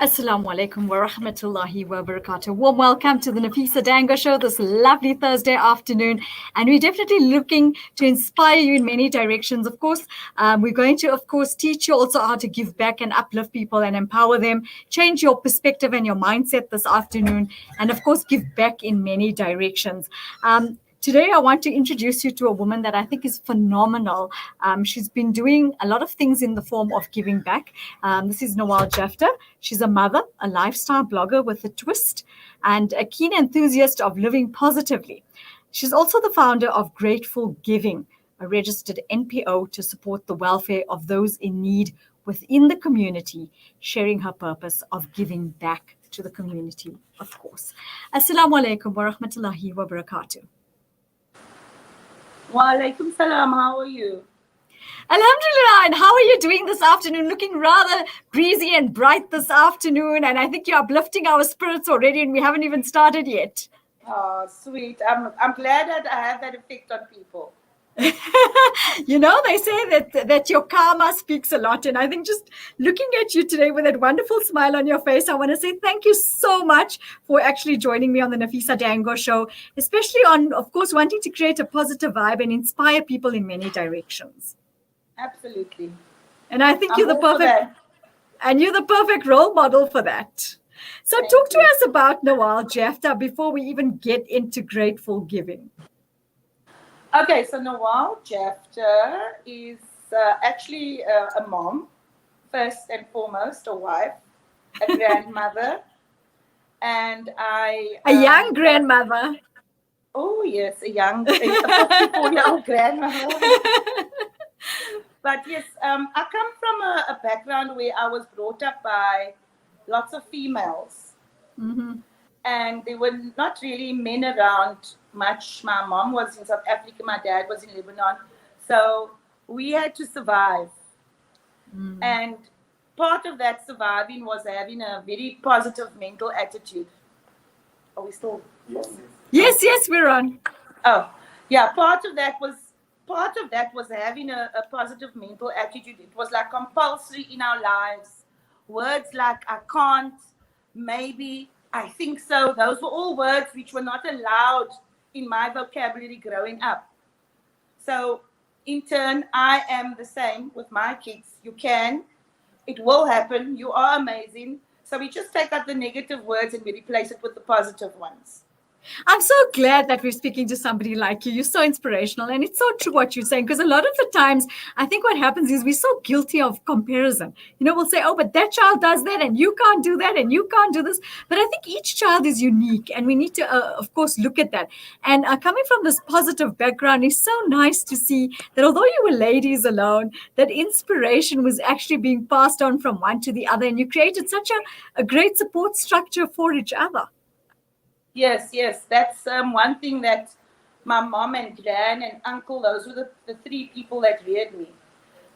Assalamu alaikum wa rahmatullahi wa barakatuh. Warm welcome to the Nafeesa Dangor show this lovely Thursday afternoon. And we're definitely looking to inspire you in many directions. Of course, we're going to, of course, teach you also how to give back and uplift people and empower them, change your perspective and your mindset this afternoon, and of course, give back in many directions. Today, I want to introduce you to a woman that I think is phenomenal. She's been doing a lot of things in the form of giving back. This is Nawal Jaftha. She's a mother, a lifestyle blogger with a twist, and a keen enthusiast of living positively. She's also the founder of Grateful Giving, a registered NPO to support the welfare of those in need within the community, sharing her purpose of giving back to the community, of course. Assalamu alaikum wa rahmatullahi wa barakatuh. Wa alaikum salam. How are you? Alhamdulillah. And how are you doing this afternoon? Looking rather breezy and bright this afternoon. And I think you're uplifting our spirits already, and we haven't even started yet. Oh, sweet. I'm glad that I have that effect on people. You know, they say that your karma speaks a lot. And I think just looking at you today with that wonderful smile on your face, I want to say thank you so much for actually joining me on the Nafeesa Dangor show, especially on, of course, wanting to create a positive vibe and inspire people in many directions. Absolutely. And I think you're the perfect role model for that. So talk to us about Nawal Jaftha before we even get into Grateful Giving. Okay, so Nawal Jaftha is actually a mom, first and foremost, a wife, a grandmother, and a young grandmother. Oh yes, a 54-year-old grandmother. But yes, I come from a background where I was brought up by lots of females. Mm-hmm. And there were not really men around much. My mom was in South Africa, my dad was in Lebanon. So we had to survive. And part of that surviving was having a very positive mental attitude. Are we still? Yes, we're on. Oh, yeah, part of that was having a positive mental attitude. It was like compulsory in our lives. Words like I can't, maybe, I think so. Those were all words which were not allowed in my vocabulary growing up. So in turn, I am the same with my kids. You can, it will happen. You are amazing. So we just take out the negative words and we replace it with the positive ones. I'm so glad that we're speaking to somebody like you. You're so inspirational. And it's so true what you're saying, because a lot of the times, I think what happens is we're so guilty of comparison. You know, we'll say, oh, but that child does that and you can't do that and you can't do this. But I think each child is unique and we need to, of course, look at that. And coming from this positive background, it's so nice to see that although you were ladies alone, that inspiration was actually being passed on from one to the other. And you created such a great support structure for each other. Yes, that's one thing that my mom and gran and uncle, those were the three people that reared me.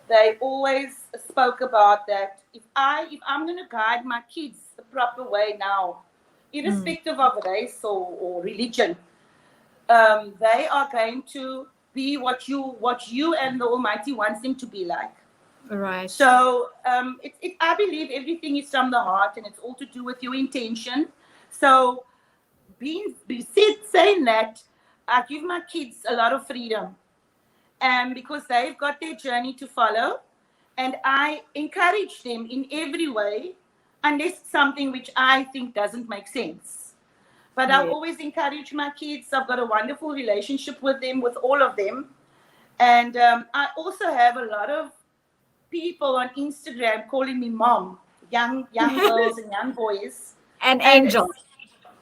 They always spoke about that. If I'm going to guide my kids the proper way now, irrespective of race or religion, they are going to be what you and the Almighty wants them to be like. Right. So I believe everything is from the heart, and it's all to do with your intention. So saying that, I give my kids a lot of freedom, and because they've got their journey to follow, and I encourage them in every way, unless it's something which I think doesn't make sense. But I always encourage my kids. I've got a wonderful relationship with them, with all of them, and I also have a lot of people on Instagram calling me mom, young girls and young boys, and angels.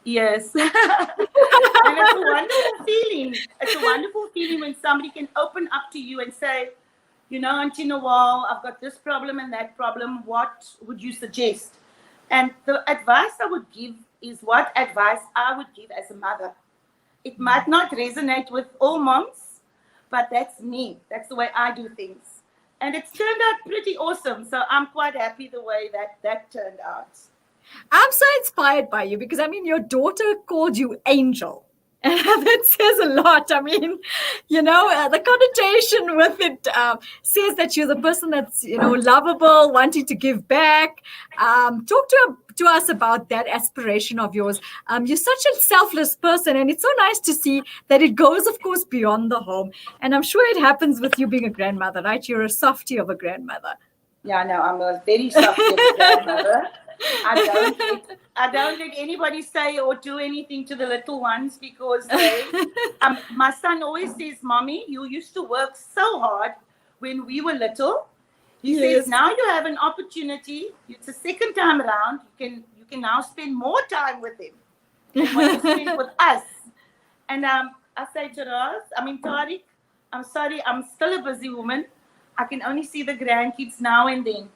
Yes. And it's a wonderful feeling. It's a wonderful feeling when somebody can open up to you and say, you know, Auntie Nawal, I've got this problem and that problem. What would you suggest? And the advice I would give is what advice I would give as a mother. It might not resonate with all moms, but that's me. That's the way I do things. And it's turned out pretty awesome. So I'm quite happy the way that turned out. I'm so inspired by you because, I mean, your daughter called you Angel. And that says a lot. I mean, the connotation with it says that you're the person that's, lovable, wanting to give back. Talk to us about that aspiration of yours. You're such a selfless person, and it's so nice to see that it goes, of course, beyond the home. And I'm sure it happens with you being a grandmother, right? You're a softie of a grandmother. Yeah, no, I'm a very softy of a grandmother. I don't let anybody say or do anything to the little ones because my son always says, "Mommy, you used to work so hard when we were little." He says, Yes. "Now you have an opportunity. It's the second time around. You can now spend more time with him than what you spend with us." And I say to Raz, Tariq, I'm sorry, I'm still a busy woman. I can only see the grandkids now and then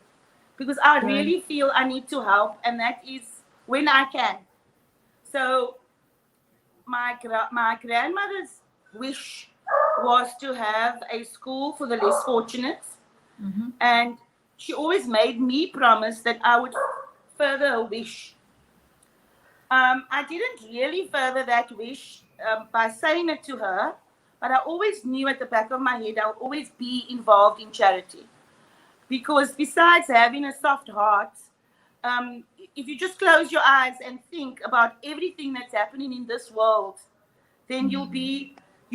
because I really feel I need to help, and that is when I can. So my grandmother's wish was to have a school for the less fortunate, and she always made me promise that I would further her wish. I didn't really further that wish by saying it to her, but I always knew at the back of my head I would always be involved in charity. Because besides having a soft heart, if you just close your eyes and think about everything that's happening in this world, then you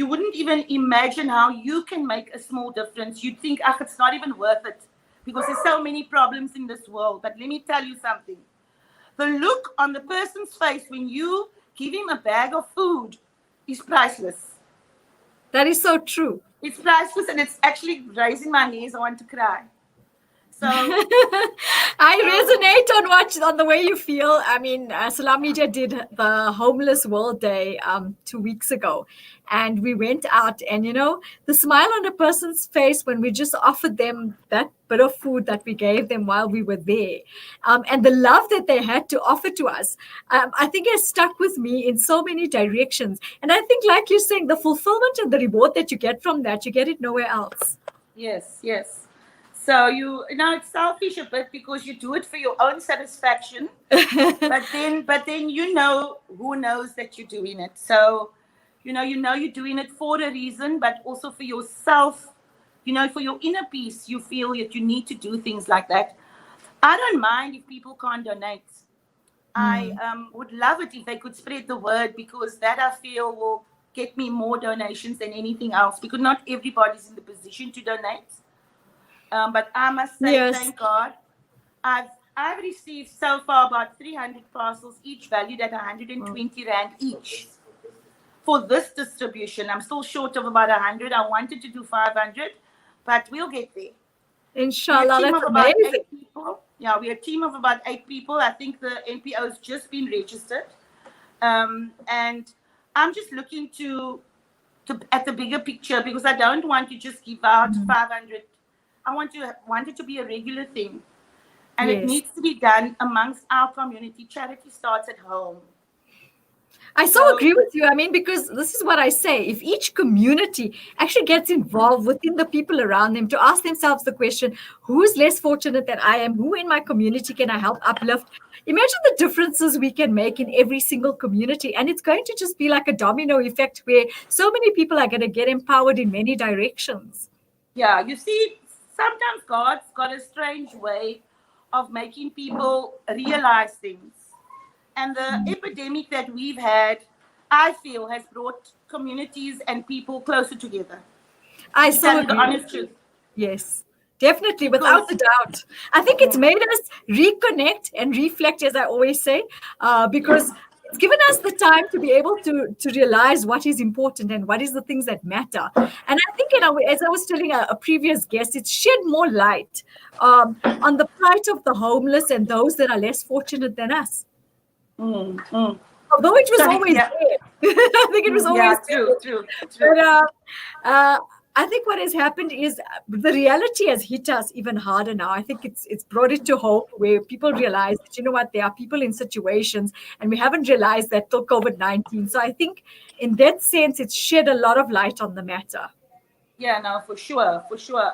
wouldn't even imagine how you can make a small difference. You'd think, it's not even worth it because there's so many problems in this world. But let me tell you something. The look on the person's face when you give him a bag of food is priceless. That is so true. It's priceless, and it's actually raising my hairs. I want to cry. So I resonate on the way you feel. I mean, Salam Media did the Homeless World Day 2 weeks ago, and we went out, and the smile on a person's face when we just offered them that bit of food that we gave them while we were there, and the love that they had to offer to us, I think has stuck with me in so many directions. And I think, like you're saying, the fulfillment and the reward that you get from that, you get it nowhere else. yes. So it's selfish a bit because you do it for your own satisfaction, but then who knows that you're doing it. So you're doing it for a reason, but also for yourself. For your inner peace, you feel that you need to do things like that. I don't mind if people can't donate. I would love it if they could spread the word because that I feel will get me more donations than anything else because not everybody's in the position to donate. But I must say, Yes. thank God, I've received so far about 300 parcels, each valued at 120 Rand each. For this distribution, I'm still short of about 100. I wanted to do 500, but we'll get there. Inshallah, that's about amazing. 8 people. Yeah, we're a team of about 8 people. I think the NPO has just been registered. And I'm just looking to at the bigger picture because I don't want to just give out 500. I want it to be a regular thing. And it needs to be done amongst our community. Charity starts at home. I so agree with you. I mean, because this is what I say. If each community actually gets involved within the people around them to ask themselves the question, who is less fortunate than I am? Who in my community can I help uplift? Imagine the differences we can make in every single community. And it's going to just be like a domino effect where so many people are going to get empowered in many directions. Yeah, you see, sometimes God's got a strange way of making people realize things. And the epidemic that we've had, I feel, has brought communities and people closer together. I so agree. The honest truth. Yes, definitely, without a doubt. I think it's made us reconnect and reflect, as I always say, because it's given us the time to be able to realize what is important and what is the things that matter. And I think, as I was telling a previous guest, it's shed more light on the plight of the homeless and those that are less fortunate than us. Although it was always there. I think it was always true. But I think what has happened is the reality has hit us even harder now. I think it's brought it to home where people realize that, you know what, there are people in situations and we haven't realized that till COVID-19. So I think in that sense, it's shed a lot of light on the matter. Yeah, no, for sure.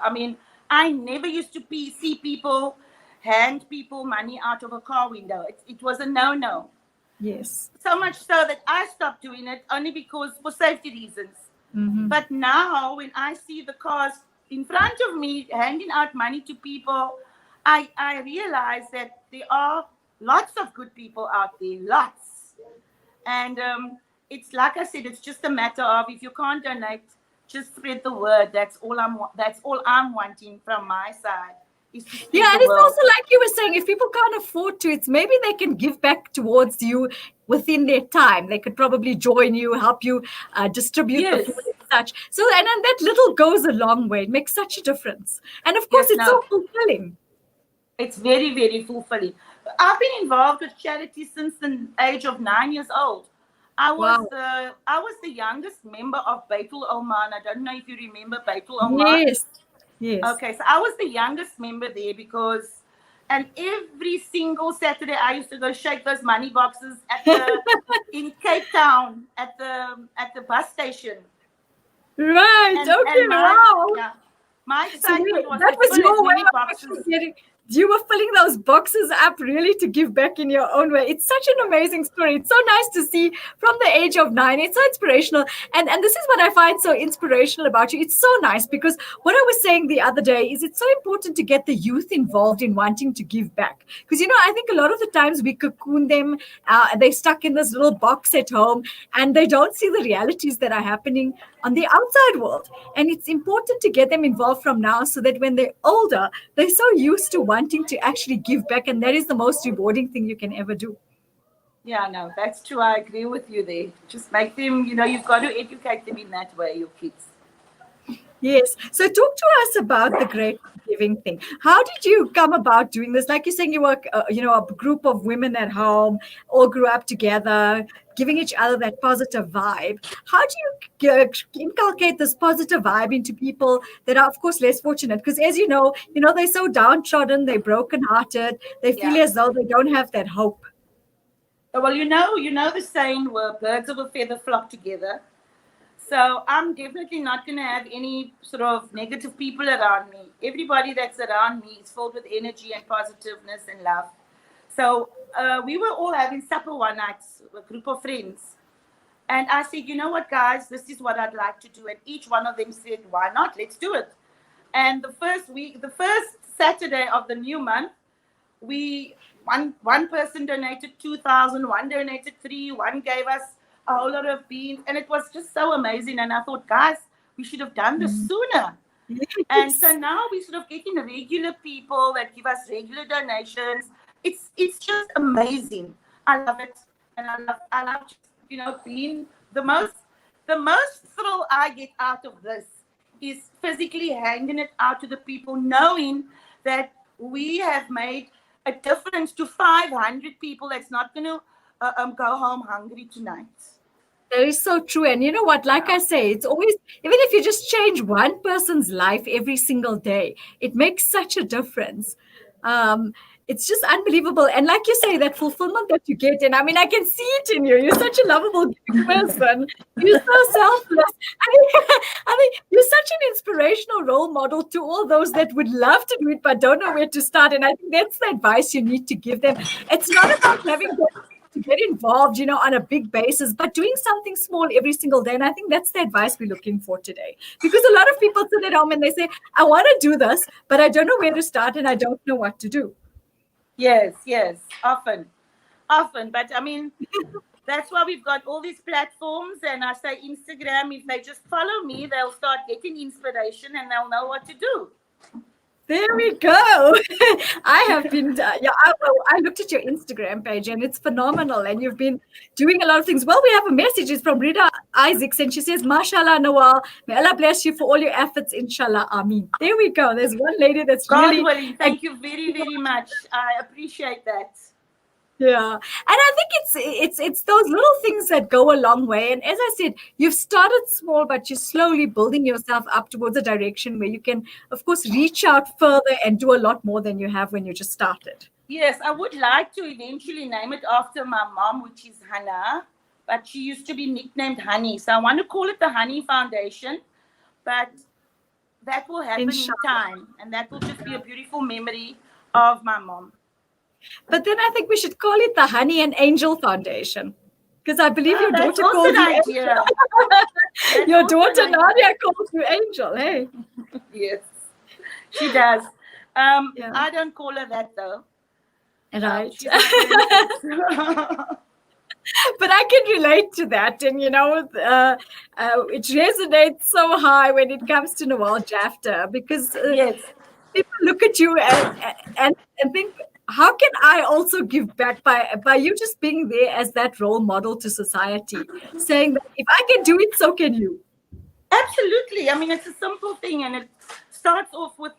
I mean, I never used to see people hand people money out of a car window. It was a no-no. Yes. So much so that I stopped doing it only because for safety reasons. Mm-hmm. But now, when I see the cars in front of me handing out money to people, I realize that there are lots of good people out there, lots. And it's like I said, it's just a matter of if you can't donate, just spread the word. That's all I'm wanting from my side is to Yeah, spread and the it's word. also like you were saying, if people can't afford to, it's maybe they can give back towards you within their time. They could probably join you, help you distribute the Yes, food and such. So, and that little goes a long way. It makes such a difference. And of course, yes, it's no, so fulfilling. it's very, very fulfilling. I've been involved with charity since the age of 9 years old. Wow. I was the youngest member of Baitul Oman. I don't know if you remember Baitul Oman. Yes. Yes. Okay, so I was the youngest member there because, and every single Saturday I used to go shake those money boxes at the in Cape Town at the bus station, Right. and Okay. my Wow. yeah my So excitement was that to was fill as your way many of boxes. actually getting. You were filling those boxes up really to give back in your own way. It's such an amazing story. It's so nice to see from the age of 9. It's so inspirational, and this is what I find so inspirational about you. It's so nice because what I was saying the other day is it's so important to get the youth involved in wanting to give back. Because I think a lot of the times we cocoon them. They're stuck in this little box at home, and they don't see the realities that are happening on the outside world. And it's important to get them involved from now so that when they're older, they're so used to wanting to actually give back. And that is the most rewarding thing you can ever do. Yeah, no, that's true. I agree with you there. Just make them, you've got to educate them in that way, your kids. Yes. So talk to us about the great giving thing. How did you come about doing this? Like you're saying, you were, a group of women at home, all grew up together, giving each other that positive vibe. How do you inculcate this positive vibe into people that are, of course, less fortunate? Because as they're so downtrodden, they're brokenhearted, they feel Yeah. as though they don't have that hope. Well, you know the saying where birds of a feather flock together. So I'm definitely not going to have any sort of negative people around me. Everybody that's around me is filled with energy and positiveness and love. So we were all having supper one night, a group of friends. And I said, you know what, guys, this is what I'd like to do. And each one of them said, why not? Let's do it. And the first Saturday of the new month, we one person donated 2,000, one donated three, one gave us a whole lot of beans, and it was just so amazing. And I thought, guys, we should have done this Mm. sooner. And so Yes. now we're sort of getting regular people that give us regular donations. It's just amazing. I love it, and I love just, being the most thrill I get out of this is physically handing it out to the people, knowing that we have made a difference to 500 people that's not going to go home hungry tonight. That is so true. And you know what? Like I say, it's always, even if you just change one person's life every single day, it makes such a difference. Um, it's just unbelievable. And like you say, that fulfillment that you get, and I mean, I can see it in you. You're such a lovable, giving person. You're so selfless. I mean, I mean, you're such an inspirational role model to all those that would love to do it but don't know where to start. And I think that's the advice you need to give them. It's not about having to get involved, on a big basis, but doing something small every single day. And I think that's the advice we're looking for today. Because a lot of people sit at home and they say, I want to do this, but I don't know where to start and I don't know what to do. Yes, yes, often. But I mean, that's why we've got all these platforms. And I say Instagram, if they just follow me, they'll start getting inspiration and they'll know what to do. There we go. I have been, I looked at your Instagram page and it's phenomenal. And you've been doing a lot of things. Well, we have a message. It's from Rita Isaacs and she says, Mashallah, Nawal, may Allah bless you for all your efforts, inshallah. Ameen. There we go. There's one lady that's God really, willing, thank you very, very much. I appreciate that. yeah. And I think it's those little things that go a long way. And as I said, you've started small, but you're slowly building yourself up towards a direction where you can, of course, reach out further and do a lot more than you have when you just started. Yes, I would like to eventually name it after my mom, which is Hannah, but she used to be nicknamed Honey. So I want to call it the Honey Foundation, but that will happen in Inshallah. time, and that will just be a beautiful memory of my mom. But then I think we should call it the Honey and Angel Foundation. Because I believe Oh, your that's daughter also calls an you idea. Angel. That's Your also daughter an idea. Nadia calls you Angel. Hey. Yes, she does. Yeah. I don't call her that though. Right. She's my princess. But I can relate to that. And, it resonates so high when it comes to Nawal Jaftha because Yes. people look at you and think, how can I also give back by you just being there as that role model to society, saying that if I can do it, so can you. Absolutely. I mean, it's a simple thing, and it starts off with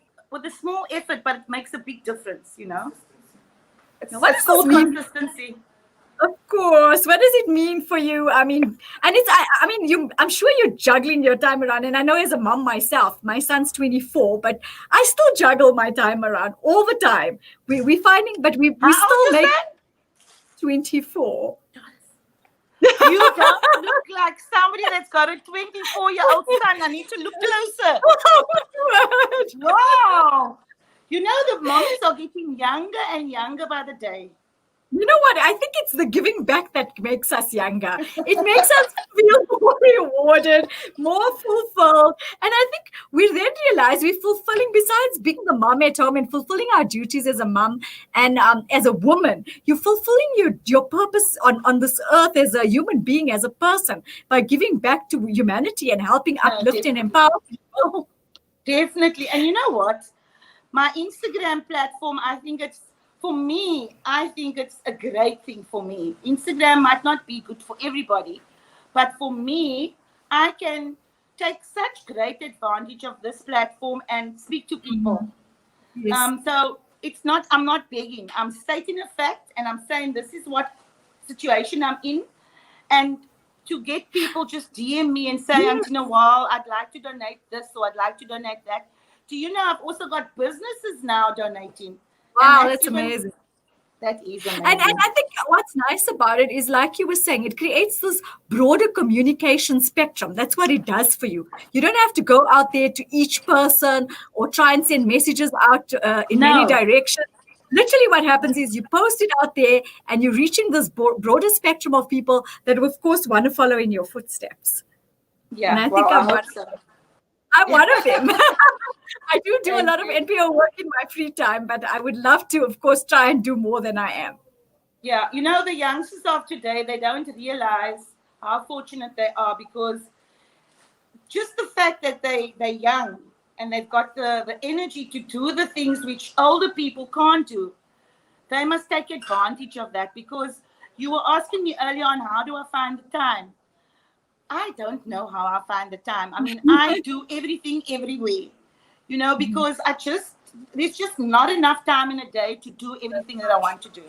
a small effort, but it makes a big difference. Now, what It's does this called mean? consistency. Of course. What does it mean for you? I mean, and I'm sure you're juggling your time around. And I know as a mom myself, my son's 24, but I still juggle my time around all the time. We finding, but we How old still is make that? 24. You don't look like somebody that's got a 24-year-old son. I need to look closer. Wow. The mommies are getting younger and younger by the day. You know what? I think it's the giving back that makes us younger. It makes us feel more rewarded, more fulfilled. And I think we then realize we're fulfilling, besides being the mom at home and fulfilling our duties as a mom and as a woman, you're fulfilling your purpose on this earth as a human being, as a person, by giving back to humanity and helping No, uplift and definitely. empower people. Definitely. And you know what? My Instagram platform, I think it's a great thing for me. Instagram might not be good for everybody, but for me, I can take such great advantage of this platform and speak to people. Yes. So I'm not begging. I'm stating a fact and I'm saying this is what situation I'm in. And to get people just DM me and say, Yes. Auntie Nawal, I'd like to donate this or I'd like to donate that. Do you know I've also got businesses now donating? And Wow, that's amazing. that is And amazing. I think what's nice about it is, like you were saying, it creates this broader communication spectrum. That's what it does for you. You don't have to go out there to each person or try and send messages out in many No. directions. Literally, what happens is you post it out there and you're reaching this broader spectrum of people that, of course, want to follow in your footsteps. And Yeah, I well, think I hope so. I'm one of them. I do a Thank lot of you. NPO work in my free time, but I would love to, of course, try and do more than I am. Yeah, the youngsters of today, they don't realize how fortunate they are because just the fact that they're young and they've got the energy to do the things which older people can't do, they must take advantage of that because you were asking me earlier on how do I find the time. I don't know how I find the time. I mean, I do everything everywhere, because there's just not enough time in a day to do everything that I want to do.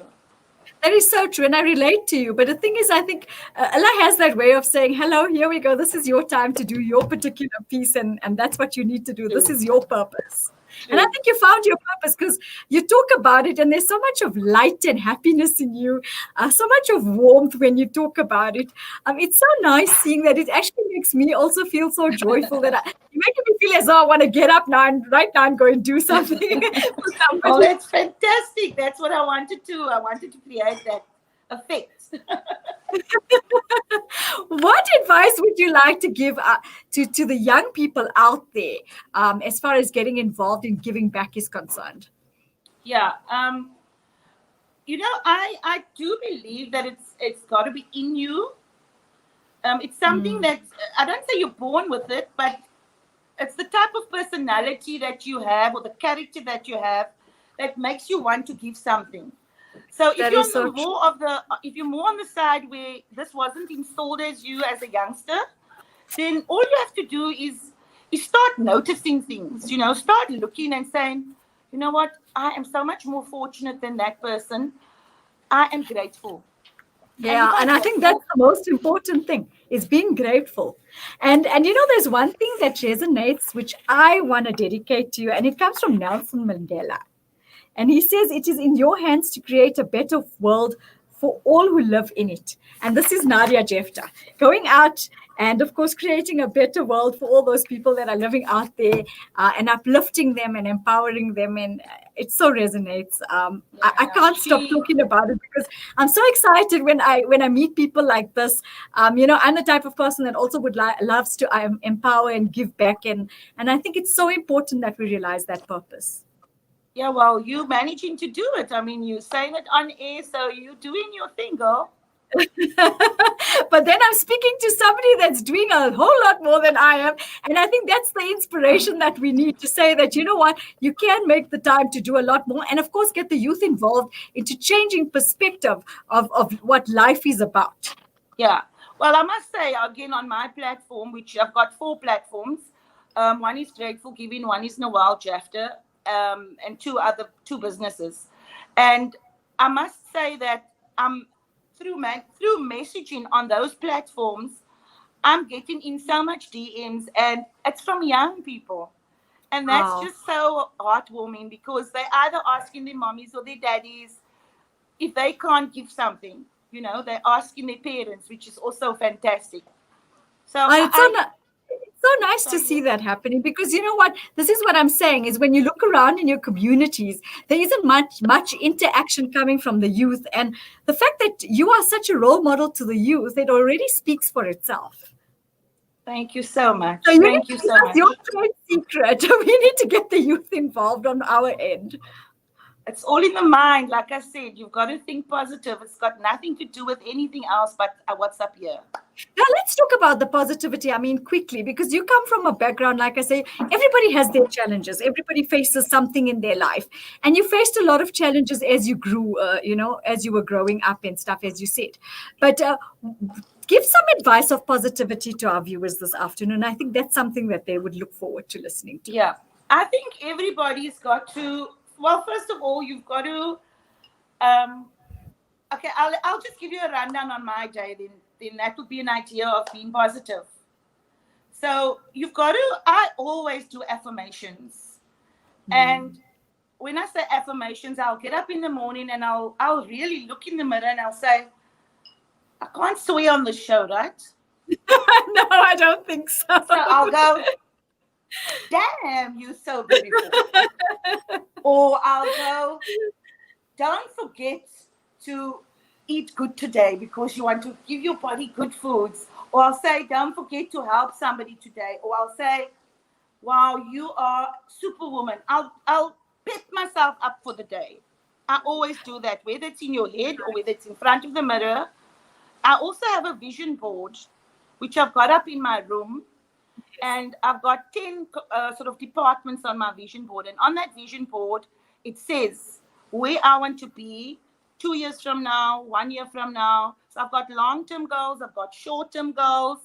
That is so true, and I relate to you. But the thing is, I think Allah has that way of saying, "Hello, here we go. This is your time to do your particular piece, and that's what you need to do. This True. is your purpose." And I True. think you found your purpose because you talk about it, and there's so much of light and happiness in you, so much of warmth when you talk about it. It's so nice seeing that. It actually makes me also feel so joyful that you make me feel as though I want to get up now and right now and go and do something for Oh, somebody. that's fantastic. That's what I wanted to. I wanted to create that effect. What advice would you like to give to the young people out there as far as getting involved in giving back is concerned? Yeah. I do believe that it's got to be in you. It's something that I don't say you're born with it, but it's the type of personality that you have or the character that you have that makes you want to give something. So That is so true. if you're more on the side where this wasn't installed as you as a youngster, then all you have to do is start noticing things, start looking and saying, you know what, I am so much more fortunate than that person. I am grateful. And if Yeah, I'm and I think that's grateful, the most important thing is being grateful. And there's one thing that resonates which I want to dedicate to you, and it comes from Nelson Mandela. And he says, it is in your hands to create a better world for all who live in it. And this is Nadia Jefta going out and of course creating a better world for all those people that are living out there, and uplifting them and empowering them. And it so resonates. I Yeah, can't stop talking about it because I'm so excited when I meet people like this. I'm the type of person that also would loves to empower and give back, and I think it's so important that we realize that purpose. yeah, well, you managing to do it. I mean, you're saying it on air, so you're doing your thing, girl. But then I'm speaking to somebody that's doing a whole lot more than I am. And I think that's the inspiration that we need to say that, you know what, you can make the time to do a lot more. And of course, get the youth involved into changing perspective of what life is about. Yeah. Well, I must say again on my platform, which I've got 4 platforms. One is Grateful Giving, one is Nawal Jaftha, and two businesses. And I must say that through messaging on those platforms, I'm getting in so much DMs, and it's from young people. And that's Wow. just so heartwarming because they're either asking their mommies or their daddies if they can't give something, they're asking their parents, which is also fantastic. So It's so I it's so nice to sorry, see yes. that happening, because you know what, this is what I'm saying is when you look around in your communities, there isn't much interaction coming from the youth, and the fact that you are such a role model to the youth, it already speaks for itself. Thank you so So much. you need Thank to you give so us your much. trade secret. We need to get the youth involved on our end. It's all in the mind. Like I said, you've got to think positive. It's got nothing to do with anything else but what's up here. Now, let's talk about the positivity. I mean, quickly, because you come from a background, like I say, everybody has their challenges. Everybody faces something in their life. And you faced a lot of challenges as you grew, as you were growing up and stuff, as you said. But give some advice of positivity to our viewers this afternoon. I think that's something that they would look forward to listening to. Yeah. I think everybody's got to, well, first of all, you've got to, um, okay, I'll just give you a rundown on my day, then that would be an idea of being positive. So I always do affirmations. And when I say affirmations, I'll get up in the morning and I'll really look in the mirror and I'll say, I can't swear on the show, right? No, I don't think so. So I'll go, damn, you're so beautiful. Or I'll go, don't forget to eat good today because you want to give your body good foods. Or I'll say, don't forget to help somebody today. Or I'll say, wow, you are superwoman. I'll pick myself up for the day. I always do that, whether it's in your head or whether it's in front of the mirror. I also have a vision board, which I've got up in my room. And I've got 10 sort of departments on my vision board. And on that vision board, it says where I want to be 2 years from now, 1 year from now. So I've got long-term goals. I've got short-term goals.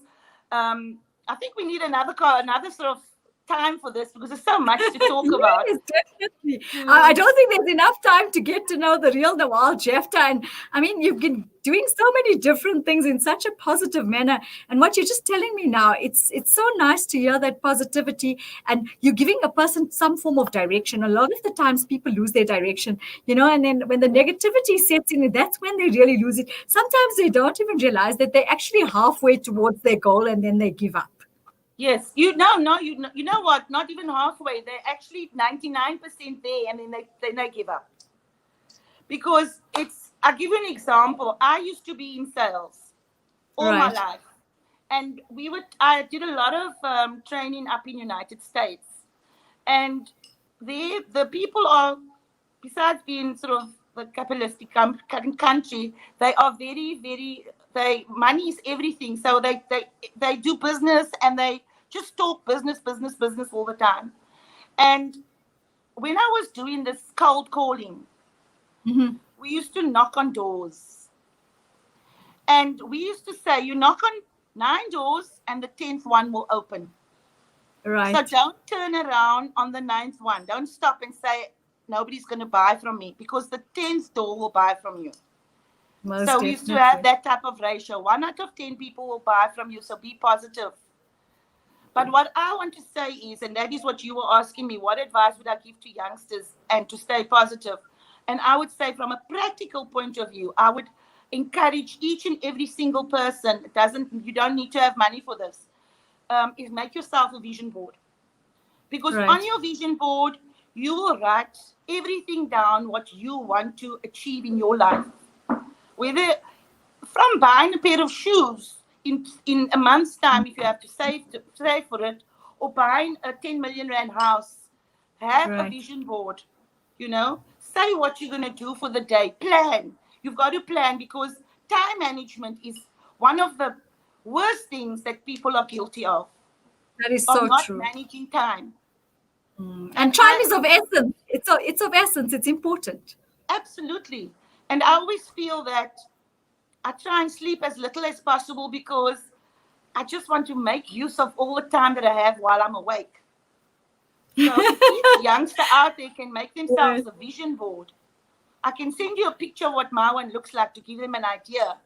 I think we need another sort of time for this because there's so much to talk about. Yes, definitely. I To, don't think there's enough time to get to know the real Nawal Jaftha. And I mean, you've been doing so many different things in such a positive manner. And what you're just telling me now, it's so nice to hear that positivity, and you're giving a person some form of direction. A lot of the times people lose their direction, and then when the negativity sets in, that's when they really lose it. Sometimes they don't even realize that they're actually halfway towards their goal and then they give up. yes, you know what? Not even halfway. They're actually 99% there, and then they give up. Because I'll give you an example. I used to be in sales all my Right. life. And I did a lot of training up in United States. And the people are, besides being sort of the capitalistic country, they are very, very, money is everything. So they do business and they just talk business, business, business all the time. And when I was doing this cold calling, Mhm. we used to knock on doors. And we used to say, you knock on 9 doors and the 10th one will open. So Right. don't turn around on the 9th one. Don't stop and say, nobody's going to buy from me because the 10th door will buy from you. Most So we used to have definitely. that type of ratio. 1 out of 10 people will buy from you. So be positive. But what I want to say is, and that is what you were asking me, what advice would I give to youngsters and to stay positive? And I would say from a practical point of view, I would encourage each and every single person. You don't need to have money for this. Is make yourself a vision board. Because on Right. your vision board, you will write everything down what you want to achieve in your life. Whether from buying a pair of shoes in a month's time, if you have to save for it, or buying a 10 million rand house, have a Right. vision board. Say what you're going to do for the day. Plan. You've got to plan, because time management is one of the worst things that people are guilty That is of so not true. managing time. And And time is of essence. It's of essence. It's important. absolutely. And I always feel that I try and sleep as little as possible, because I just want to make use of all the time that I have while I'm awake. So if each youngster out there can make Right. themselves a vision board, I can send you a picture of what my one looks like to give them an idea.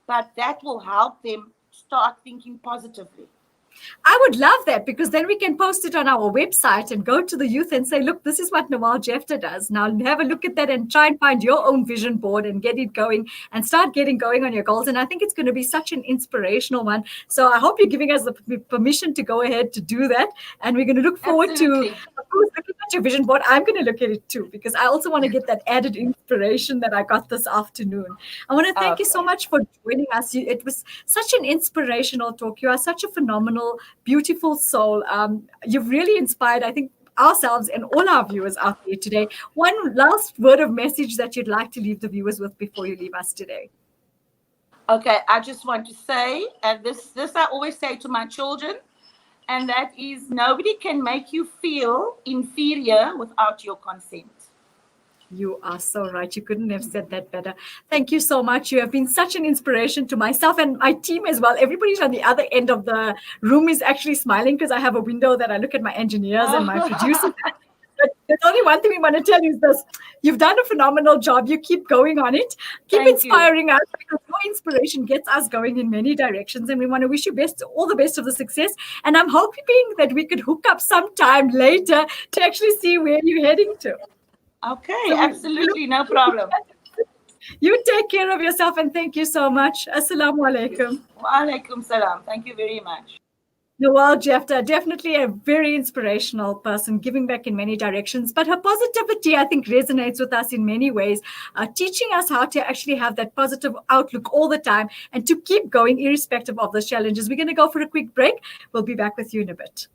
But that will help them start thinking positively. I would love that, because then we can post it on our website and go to the youth and say, look, this is what Nawal Jaftha does. Now have a look at that and try and find your own vision board and get it going and start getting going on your goals. And I think it's going to be such an inspirational one. So I hope you're giving us the permission to go ahead to do that. And we're going to look forward to, Absolutely. of course, looking at your vision board. I'm going to look at it too, because I also want to get that added inspiration that I got this afternoon. I want to thank you so Okay. much for joining us. It was such an inspirational talk. You are such a phenomenal, beautiful soul. You've really inspired, I think, ourselves and all our viewers out there today. One last word of message that you'd like to leave the viewers with before you leave us today. Okay, I just want to say, and this I always say to my children, and that is, nobody can make you feel inferior without your consent. You are so right. You couldn't have said that better. Thank you so much. You have been such an inspiration to myself and my team as well. Everybody's on the other end of the room is actually smiling, because I have a window that I look at my engineers and my producers. But there's only one thing we want to tell you is this: you've done a phenomenal job. You keep going on it. Keep Thank you. inspiring us, because your inspiration gets us going in many directions. And we want to wish you all the best of the success. And I'm hoping that we could hook up sometime later to actually see where you're heading to. Okay, So we look absolutely, no forward to problem. that. You take care of yourself, and thank you so much. Assalamu alaikum. Wa alaikum salam. Thank you very much. Nawal Jaftha, definitely a very inspirational person, giving back in many directions. But her positivity, I think, resonates with us in many ways, teaching us how to actually have that positive outlook all the time and to keep going irrespective of those challenges. We're going to go for a quick break. We'll be back with you in a bit.